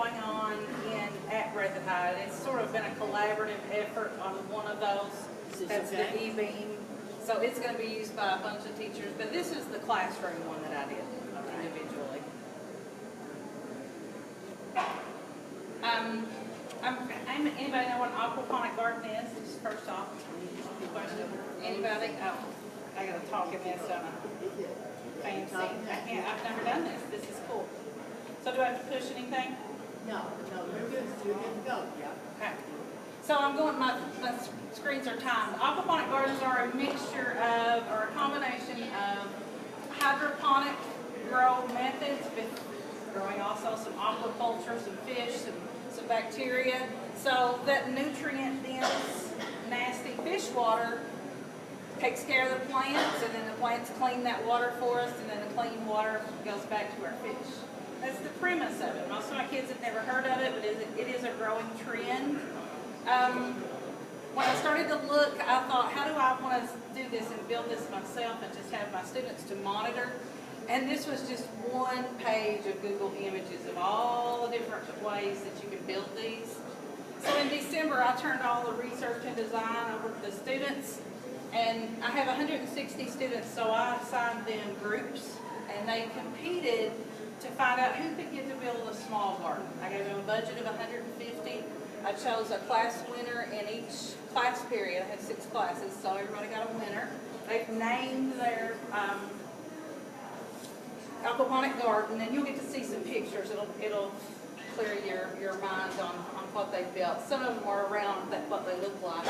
going on at Redesigned. It's sort of been a collaborative effort on one of those. That's the eBeam. So it's going to be used by a bunch of teachers, but this is the classroom one that I did individually. Anybody know what an aquaponic garden is? Just first off, anybody? Oh, I got to talk in this fancy. I've never done this. This is cool. So do I have to push anything? No, you're good to go. Yeah. Okay. So I'm going, my screens are timed. Aquaponic gardens are a mixture of, or a combination of hydroponic grow methods, with growing also some aquaculture, some fish, some bacteria. So that nutrient-dense, nasty fish water takes care of the plants, and then the plants clean that water for us, and then the clean water goes back to our fish. That's the premise of it. Most of my kids have never heard of it, but it is a growing trend. When I started to look, I thought, how do I want to do this and build this myself and just have my students to monitor? And this was just one page of Google Images of all the different ways that you can build these. So in December, I turned all the research and design over to the students, and I have 160 students, so I assigned them groups, and they competed to find out who could get to build a small garden. I gave them a budget of 150. I chose a class winner in each class period. I had 6 classes, so everybody got a winner. They've named their aquaponic garden, and you'll get to see some pictures. It'll clear your mind on what they built. Some of them are around what they look like.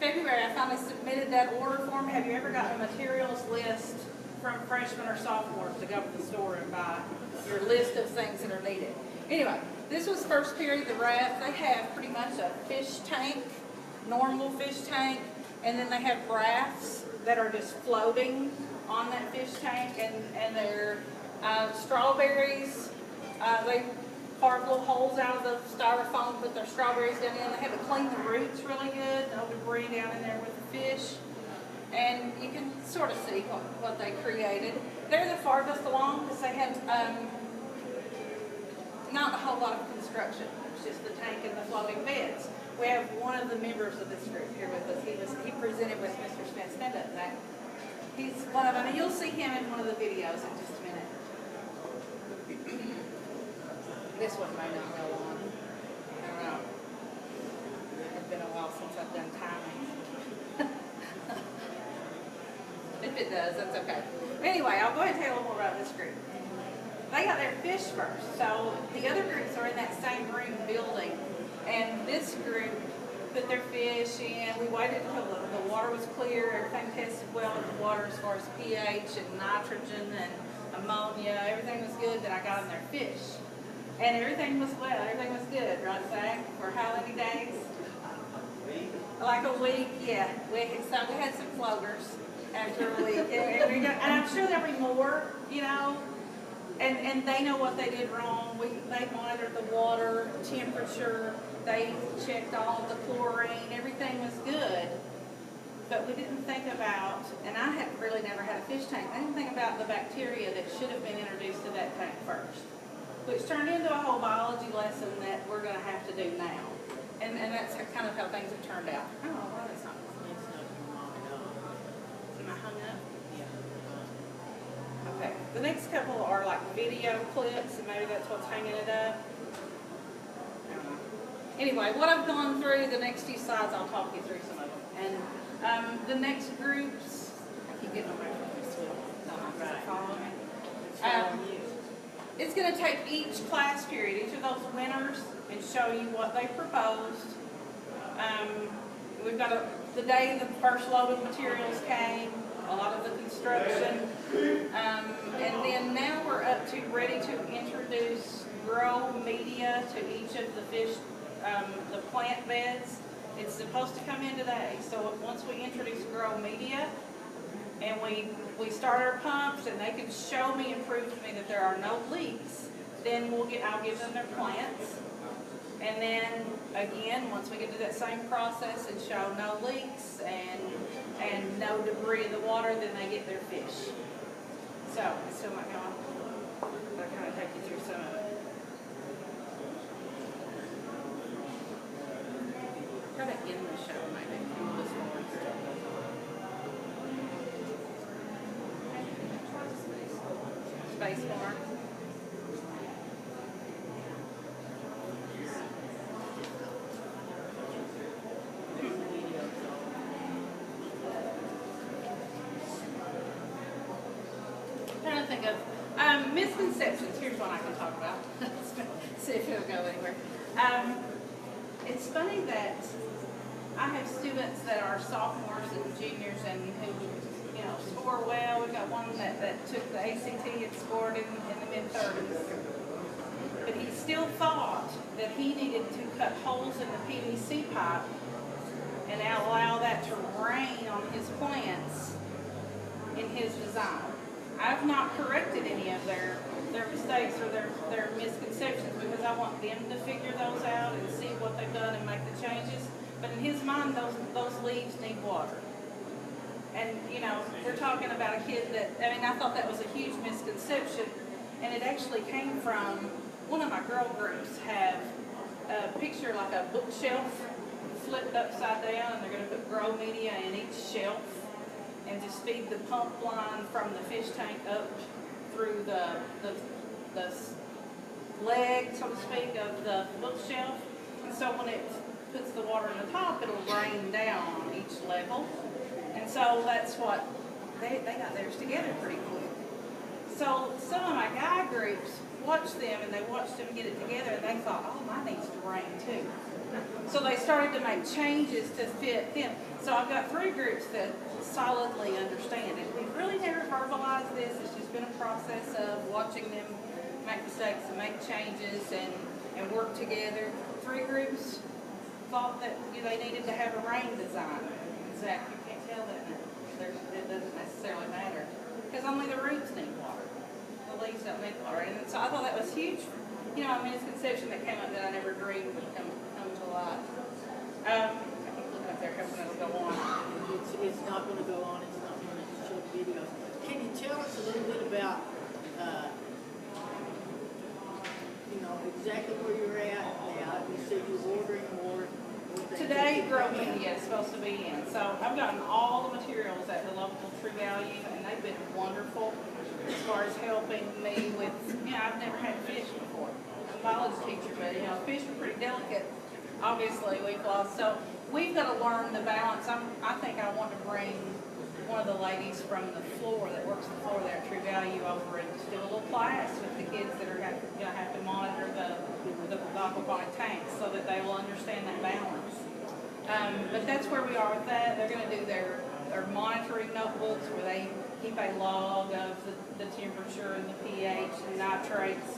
February, I finally submitted that order form. Have you ever gotten a materials list from freshmen or sophomores to go to the store and buy your list of things that are needed? Anyway, this was first period, the raft. They have pretty much a fish tank, normal fish tank, and then they have rafts that are just floating on that fish tank, and they're strawberries. They carve little holes out of the styrofoam, put their strawberries down in. They have to clean the roots really good, no debris down in there with the fish. And you can sort of see what they created. They're the farthest along because they have not a whole lot of construction. It's just the tank and the floating beds. We have one of the members of this group here with us. He presented with Mr. Smith. Stand up, Zach. He's one of them, and you'll see him in one of the videos in just a minute. This one may not go on. I don't know. It's been a while since I've done timing. If it does, that's okay. Anyway, I'll go ahead and tell you a little more about this group. They got their fish first, so the other groups are in that same room building, and this group put their fish in. We waited until the water was clear, everything tested well with the water as far as pH and nitrogen and ammonia, everything was good. Then I got in their fish, and everything was well, everything was good, right, Zach? For how many days? Like a week, yeah. We had some floaters after a week, and I'm sure there'll be more, you know. And they know what they did wrong. They monitored the water temperature. They checked all the chlorine. Everything was good. But we didn't think about, and I had really never had a fish tank, I didn't think about the bacteria that should have been introduced to that tank first, which turned into a whole biology lesson that we're going to have to do now. And that's kind of how things have turned out. Oh, well, that's not. Am I hung up? Okay, the next couple are like video clips, and maybe that's what's hanging it up. Anyway, what I've gone through, the next few slides, I'll talk you through some of them. And the next groups, I keep getting away from this one. It's going to take each class period, each of those winners, and show you what they proposed. We've got the day the first load of materials came, a lot of the construction, and then now we're up to ready to introduce grow media to each of the fish, the plant beds. It's supposed to come in today, so once we introduce grow media and we start our pumps and they can show me and prove to me that there are no leaks, then I'll give them their plants. And then again, once we get to that same process and show no leaks and no debris in the water, then they get their fish. So, it's still not going. I'll kind of take you through some of it. it in the show, maybe. This one. Space bar. Trying to think of misconceptions. Here's one I can talk about. See if it'll go anywhere. It's funny that I have students that are sophomores and juniors and who, you know, score well. We've got one that took the ACT and scored in the mid-30s. But he still thought that he needed to cut holes in the PVC pipe and allow that to rain on his plants in his design. I've not corrected any of their mistakes or their misconceptions because I want them to figure those out and see what they've done and make the changes. But in his mind, those leaves need water. And, you know, we're talking about a kid that, I mean, I thought that was a huge misconception. And it actually came from one of my girl groups have a picture like a bookshelf flipped upside down, and they're going to put grow media in each shelf and just feed the pump line from the fish tank up through the leg, so to speak, of the bookshelf. And so when it puts the water in the top, it'll rain down on each level. And so that's what, they got theirs together pretty quick. So some of my guy groups watched them and they watched them get it together and they thought, oh, mine needs to rain too. So they started to make changes to fit them. So I've got 3 groups that solidly understand it. We've really never verbalized this. It's just been a process of watching them make mistakes and make changes and work together. 3 groups thought that they needed to have a rain design. Zach, you can't tell that now. It doesn't necessarily matter because only the roots need water. The leaves don't need water. And so I thought that was huge. You know, a misconception that came up that I never dreamed would come to light. I keep looking up there hoping it'll go on. It's not going to go on. It's not going to show the videos. Can you tell us a little bit about, you know, exactly where you're at now? You said you're ordering more. Today, grow media is supposed to be in. So I've gotten all the materials at the local True Value, and they've been wonderful as far as helping me with, you know, I've never had fish before. I'm a biology teacher, but, you know, fish are pretty delicate. Obviously, we've lost. So we've got to learn the balance. I think I want to bring one of the ladies from the floor that works the floor there at True Value over and just do a little class with the kids that are have to monitor the aquaponic tanks so that they will understand that balance. But that's where we are with that. They're going to do their monitoring notebooks where they keep a log of the temperature and the pH and nitrates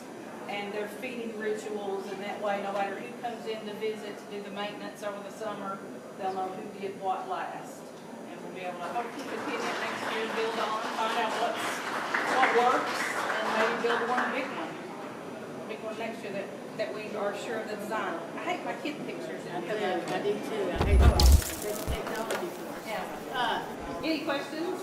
and their feeding rituals, and that way no matter who comes in to visit to do the maintenance over the summer, they'll know who did what last. And we'll be able to hopefully continue next year and build on, find out what works, and maybe build one big one next year that we are sure of the design. I hate my kid pictures. I do too. I hate the technology for it. Yeah. Any questions?